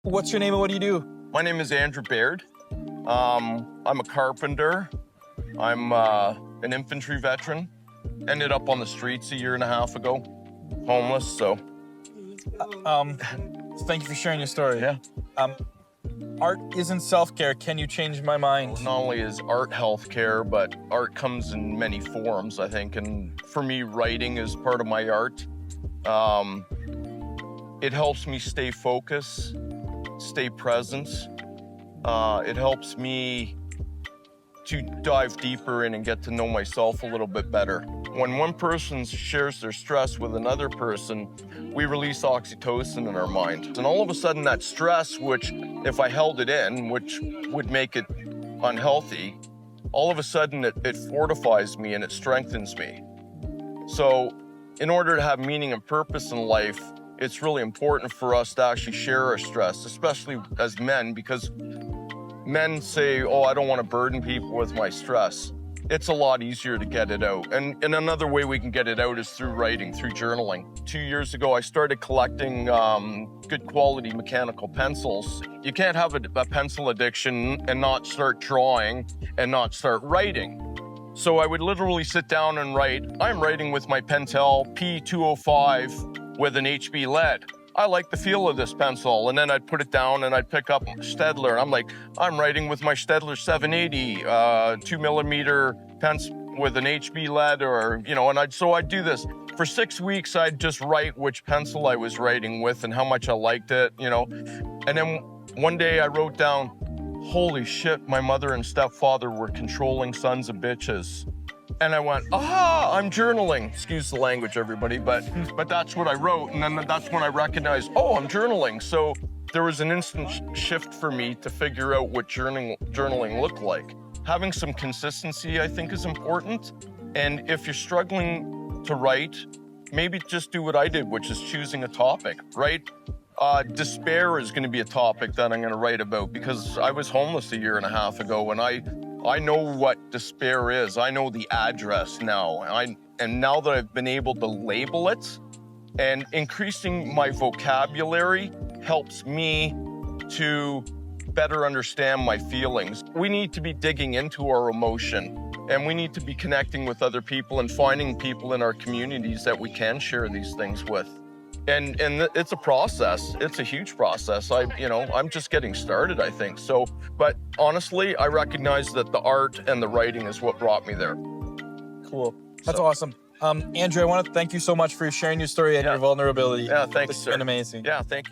What's your name and what do you do? My name is Andrew Baird. I'm a carpenter. I'm an infantry veteran. Ended up on the streets a year and a half ago, homeless, so. Thank you for sharing your story. Yeah. Art isn't self-care. Can you change my mind? Not only is art healthcare, but art comes in many forms, I think. And for me, writing is part of my art. It helps me stay focused, stay present. It helps me to dive deeper in and get to know myself a little bit better. When one person shares their stress with another person, we release oxytocin in our mind. And all of a sudden that stress, which if I held it in, which would make it unhealthy, all of a sudden it fortifies me and it strengthens me. So in order to have meaning and purpose in life, it's really important for us to actually share our stress, especially as men, because men say, oh, I don't want to burden people with my stress. It's a lot easier to get it out. And another way we can get it out is through writing, through journaling. 2 years ago, I started collecting good quality mechanical pencils. You can't have a pencil addiction and not start drawing and not start writing. So I would literally sit down and write. I'm writing with my Pentel P205 with an HB lead. I like the feel of this pencil. And then I'd put it down and I'd pick up Staedtler. I'm like, I'm writing with my Staedtler 780, 2mm pencil with an HB lead, or, you know, and I'd do this. For 6 weeks, I'd just write which pencil I was writing with and how much I liked it, you know. And then one day I wrote down, holy shit, my mother and stepfather were controlling sons of bitches. And I went, aha, I'm journaling. Excuse the language, everybody, but that's what I wrote. And then that's when I recognized, oh, I'm journaling. So there was an instant shift for me to figure out what journaling looked like. Having some consistency, I think, is important. And if you're struggling to write, maybe just do what I did, which is choosing a topic, right? Despair is going to be a topic that I'm going to write about because I was homeless a year and a half ago, and I know what despair is. I know the address now. And now that I've been able to label it, and increasing my vocabulary helps me to better understand my feelings. We need to be digging into our emotion, and we need to be connecting with other people and finding people in our communities that we can share these things with. And it's a process. It's a huge process. I'm just getting started, I think. So, but honestly, I recognize that the art and the writing is what brought me there. Cool. That's awesome. Andrew, I want to thank you so much for sharing your story and your vulnerability. Yeah, thanks, It's sir. been amazing. Yeah, thank you.